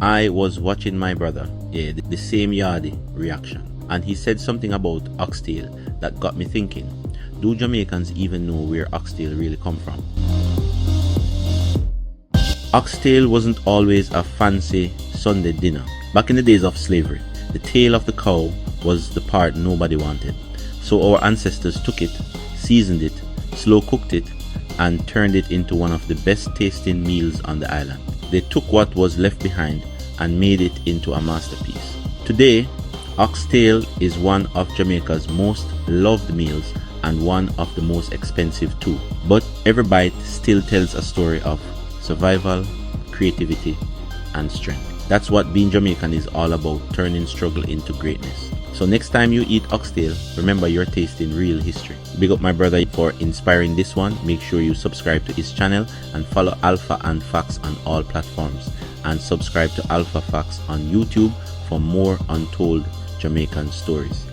I was watching my brother, the same Yardy reaction, and he said something about oxtail that got me thinking, do Jamaicans even know where oxtail really come from? Oxtail wasn't always a fancy Sunday dinner. Back in the days of slavery, the tail of the cow was the part nobody wanted. So our ancestors took it, seasoned it, slow cooked it, and turned it into one of the best tasting meals on the island. They took what was left behind and made it into a masterpiece. Today, oxtail is one of Jamaica's most loved meals and one of the most expensive too. But every bite still tells a story of survival, creativity, and strength. That's what being Jamaican is all about, turning struggle into greatness. So next time you eat oxtail, remember you're tasting real history. Big up my brother for inspiring this one. Make sure you subscribe to his channel and follow Alpha and Facts on all platforms. And subscribe to Alpha Facts on YouTube for more untold Jamaican stories.